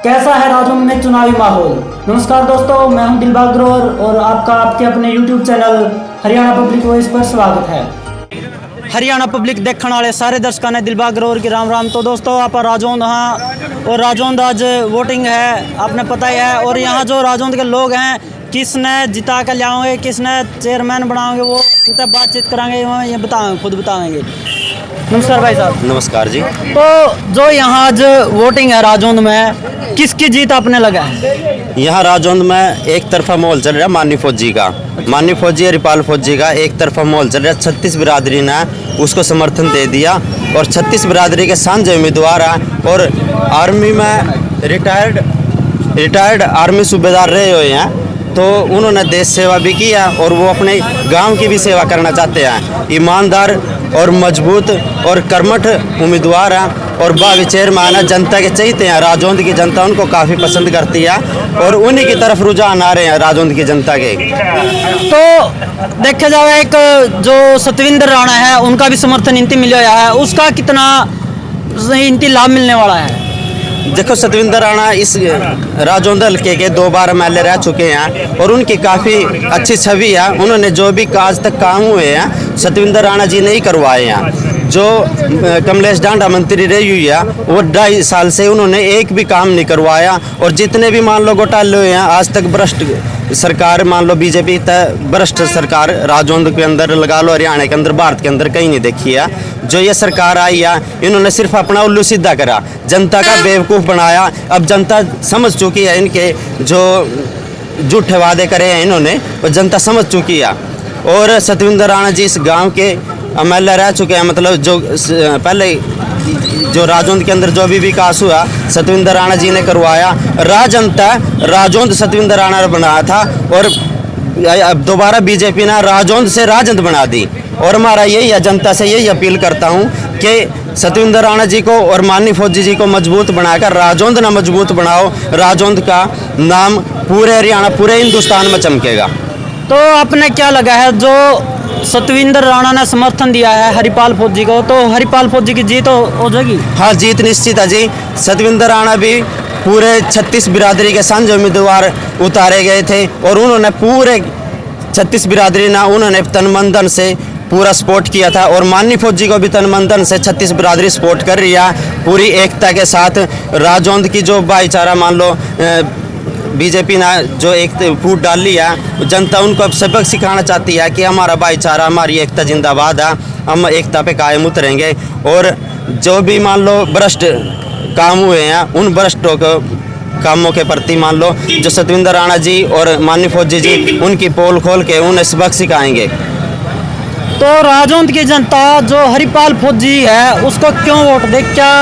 कैसा है राजौंद में चुनावी माहौल। नमस्कार दोस्तों, मैं हूं दिलबाग ग्रोवर और आपका आपके अपने YouTube channel Haryana public voice पर स्वागत है। हरियाणा पब्लिक देखने वाले सारे दर्शकों ने दिलबाग ग्रोवर की राम राम। तो दोस्तों आप राजौंद हाँ, और राजौंद आज वोटिंग है, आपने पता ही है। और यहाँ जो राजौंद के लोग हैं, किसने जिता कर लाओगे, किसने चेयरमैन बनाओगे, वो इतना बातचीत कराएंगे, ये बताएंगे, खुद बताएंगे। नमस्कार भाई साहब। नमस्कार जी। तो जो यहाँ आज वोटिंग है राजौंद में, किसकी जीत आपने लगा है? यहाँ राजौंद में एक तरफा माहौल चल रहा है मानी फौजी का, मानी फौजी रिपाल फौजी का एक तरफा माहौल चल रहा है। 36 बिरादरी ने उसको समर्थन दे दिया और 36 बिरादरी के साझे उम्मीदवार हैं और आर्मी में रिटायर्ड आर्मी सूबेदार रहे हुए हैं, तो उन्होंने देश सेवा भी किया और वो अपने गांव की भी सेवा करना चाहते हैं। ईमानदार और मजबूत और कर्मठ उम्मीदवार हैं और भावी चेयरमैन है, जनता के चाहते हैं। राजौंद की जनता उनको काफ़ी पसंद करती है और उन्हीं की तरफ रुझान आ रहे हैं राजौंद की जनता के। तो देखा जाए, एक जो सतविंदर राणा है उनका भी समर्थन इनती मिल गया है, उसका कितना इनती लाभ मिलने वाला है? देखो, सतविंदर राणा इस राजौंद हल्के के 2 बार MLA रह चुके हैं और उनकी काफ़ी अच्छी छवि है। उन्होंने जो भी आज तक काम हुए हैं सतविंदर राणा जी ने ही करवाए हैं। जो कमलेश डांडा मंत्री रही हुई है, वो 2.5 साल से उन्होंने एक भी काम नहीं करवाया और जितने भी मान लो घोटाले हुए हैं आज तक, भ्रष्ट सरकार मान लो बीजेपी भ्रष्ट सरकार राजौंद के अंदर लगा लो, हरियाणा के अंदर, भारत के अंदर कहीं नहीं देखी है। जो ये सरकार आई है, इन्होंने सिर्फ अपना उल्लू सीधा करा, जनता का बेवकूफ़ बनाया। अब जनता समझ चुकी है, इनके जो झूठे वादे करे हैं इन्होंने, वो जनता समझ चुकी है। और सतविंदर राणा जी इस गांव के MLA रह चुके हैं, मतलब जो पहले जो राजौंद के अंदर जो भी विकास हुआ सतविंदर राणा जी ने करवाया। राजौंद सतविंदर राणा ने बनाया था और अब दोबारा बीजेपी ने राजौंद से राजंद बना दी। और हमारा यही है, जनता से यही अपील करता हूँ कि सतविंदर राणा जी को और मानी फौजी जी को मजबूत बनाकर राजौंद ना मजबूत बनाओ। राजौंद का नाम पूरे हरियाणा, पूरे हिंदुस्तान में चमकेगा। तो आपने क्या लगा है, जो सतविंदर राणा ने समर्थन दिया है हरिपाल फौजी को, तो हरिपाल फौजी की जीत हो जाएगी? हाँ, जीत निश्चित है जी। सतविंदर राणा भी पूरे 36 बिरादरी के साझे उम्मीदवार उतारे गए थे और उन्होंने पूरे 36 बिरादरी ना उन्होंने तन मन धन से पूरा सपोर्ट किया था और मानी फौजी को भी तन मन धन से 36 बिरादरी सपोर्ट कर रही है पूरी एकता के साथ। राजौंद की जो भाईचारा मान लो बीजेपी ने जो एक फूट डाल लिया, जनता उनको अब सबक सिखाना चाहती है कि हमारा भाईचारा, हमारी एकता जिंदाबाद है, हम एकता पे कायम उतरेंगे। और जो भी मान लो भ्रष्ट काम हुए हैं, उन भ्रष्टों को कामों के प्रति मान लो जो सतविंदर राणा जी और मानी फौजी जी उनकी पोल खोल के उन्हें सबक सिखाएंगे। तो राजौंद की जनता जो हरिपाल फौजी है उसको क्यों वोट दे? क्या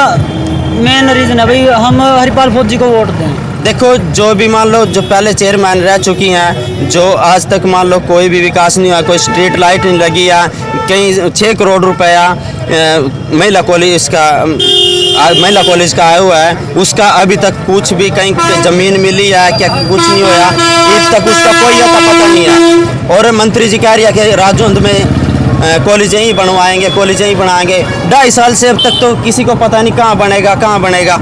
मेन रीज़न है भाई हम हरिपाल फौजी को वोट दें? देखो, जो भी मान लो जो पहले चेयरमैन रह चुकी हैं, जो आज तक मान लो कोई भी विकास नहीं हुआ, कोई स्ट्रीट लाइट नहीं लगी है, कहीं 6 करोड़ रुपया महिला कॉलेज का आया हुआ है, उसका अभी तक कुछ भी कहीं ज़मीन मिली है क्या, कुछ नहीं हुआ, अब तक उसका कोई अता पता नहीं है। और मंत्री जी कह रही है कि राजौंद में कॉलेज ही बनवाएंगे, कॉलेज ही बनाएंगे। 2.5 साल से अब तक तो किसी को पता नहीं कहाँ बनेगा।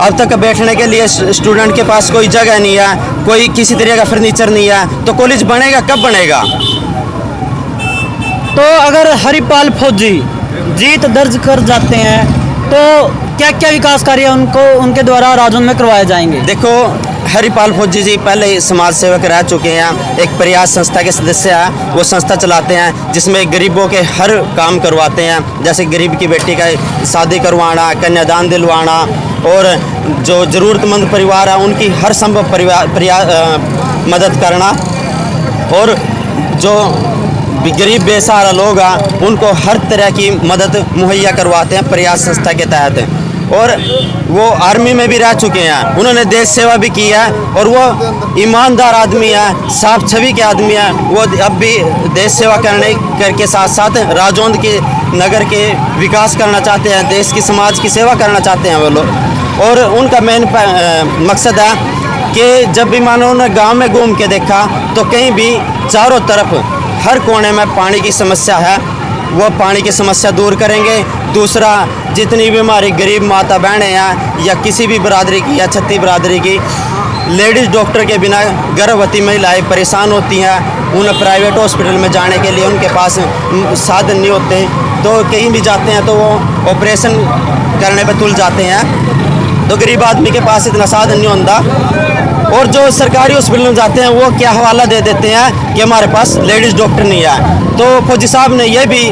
अब तक बैठने के लिए स्टूडेंट के पास कोई जगह नहीं है, कोई किसी तरह का फर्नीचर नहीं है, तो कॉलेज बनेगा कब बनेगा? तो अगर हरिपाल फौजी जीत दर्ज कर जाते हैं तो क्या क्या विकास कार्य उनके द्वारा राजौंद में करवाए जाएंगे? देखो, हरिपाल फौजी जी पहले समाज सेवक रह चुके हैं, एक प्रयास संस्था के सदस्य हैं, वो संस्था चलाते हैं जिसमें गरीबों के हर काम करवाते हैं, जैसे गरीब की बेटी का शादी करवाना, कन्यादान दिलवाना और जो ज़रूरतमंद परिवार है उनकी हर संभव मदद करना और जो गरीब बेसहारा लोग हैं उनको हर तरह की मदद मुहैया करवाते हैं प्रयास संस्था के तहत। और वो आर्मी में भी रह चुके हैं, उन्होंने देश सेवा भी की है और वो ईमानदार आदमी है, साफ छवि के आदमी है। वो अब भी देश सेवा करके साथ साथ राजौंद के नगर के विकास करना चाहते हैं, देश की समाज की सेवा करना चाहते हैं वो लोग। और उनका मेन मकसद है कि जब भी मानो उन्होंने गाँव में घूम के देखा तो कहीं भी चारों तरफ हर कोने में पानी की समस्या है, वो पानी की समस्या दूर करेंगे। दूसरा, जितनी भी हमारी गरीब माता बहनें हैं या किसी भी बरादरी की या छत्ती बरादरी की लेडीज़ डॉक्टर के बिना गर्भवती महिलाएं परेशान होती हैं। उन्हें प्राइवेट हॉस्पिटल में जाने के लिए उनके पास साधन नहीं होते, तो कहीं भी जाते हैं तो वो ऑपरेशन करने पर तुल जाते हैं। तो गरीब आदमी के पास इतना साधन नहीं होता, और जो सरकारी हॉस्पिटल में जाते हैं वो क्या हवाला दे देते हैं कि हमारे पास लेडीज़ डॉक्टर नहीं है। तो फौजी साहब ने यह भी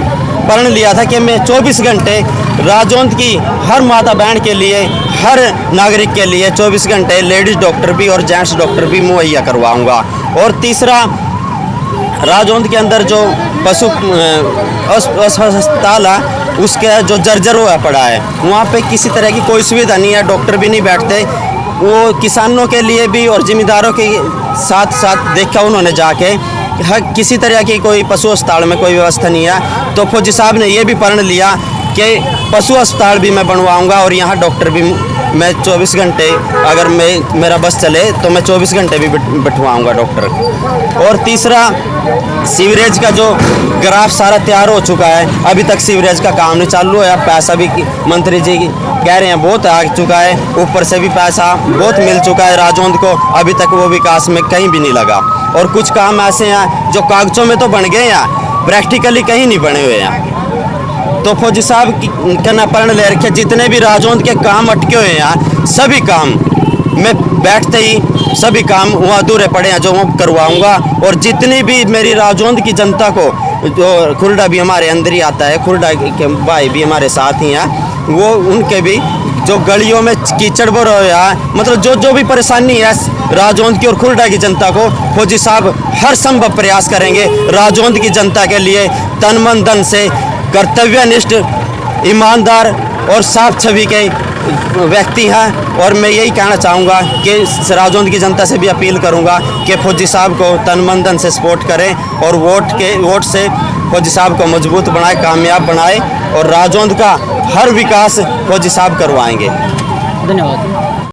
प्रण लिया था कि मैं 24 घंटे राजौंद की हर माता बहन के लिए, हर नागरिक के लिए 24 घंटे लेडीज़ डॉक्टर भी और जेंट्स डॉक्टर भी मुहैया करवाऊंगा। और तीसरा, राजौंद के अंदर जो पशु अस्पताल है उसके जो जर्जर हुआ पड़ा है, वहाँ पे किसी तरह की कोई सुविधा नहीं है, डॉक्टर भी नहीं बैठते। वो किसानों के लिए भी और ज़िम्मेदारों के साथ साथ देखा उन्होंने जाके, किसी तरह की कोई पशु अस्पताल में कोई व्यवस्था नहीं है। तो फौजी साहब ने ये भी प्रण लिया कि पशु अस्पताल भी मैं बनवाऊंगा और यहाँ डॉक्टर भी मैं 24 घंटे, अगर मेरा बस चले तो मैं 24 घंटे भी बिठवाऊंगा डॉक्टर। और तीसरा, सीवरेज का जो ग्राफ सारा तैयार हो चुका है, अभी तक सीवरेज का काम नहीं चालू है। पैसा भी मंत्री जी कह रहे हैं बहुत आ चुका है, ऊपर से भी पैसा बहुत मिल चुका है राजौंद को, अभी तक वो विकास में कहीं भी नहीं लगा। और कुछ काम ऐसे हैं जो कागजों में तो बन गए हैं, प्रैक्टिकली कहीं नहीं बने हुए हैं। तो फौजी साहब का प्रण ले रखे, जितने भी राजौंद के काम अटके हुए हैं सभी काम मैं बैठते ही सभी काम वो अधूरे पड़े हैं जो मैं करवाऊंगा। और जितनी भी मेरी राजौंद की जनता को, जो खुर्डा भी हमारे अंदर ही आता है, खुर्डा के भाई भी हमारे साथ ही हैं, वो उनके भी जो गलियों में कीचड़ भर रहा है, मतलब जो भी परेशानी है राजौंद की और खुर्डा की जनता को, फौजी साहब हर संभव प्रयास करेंगे राजौंद की जनता के लिए। तन मन धन से कर्तव्यनिष्ठ, ईमानदार और साफ छवि के व्यक्ति हैं। और मैं यही कहना चाहूँगा कि राजौंद की जनता से भी अपील करूँगा कि फौजी साहब को तन मन धन से सपोर्ट करें और वोट से फौजी साहब को मजबूत बनाए, कामयाब बनाए, और राजौंद का हर विकास फौजी साहब करवाएंगे। धन्यवाद।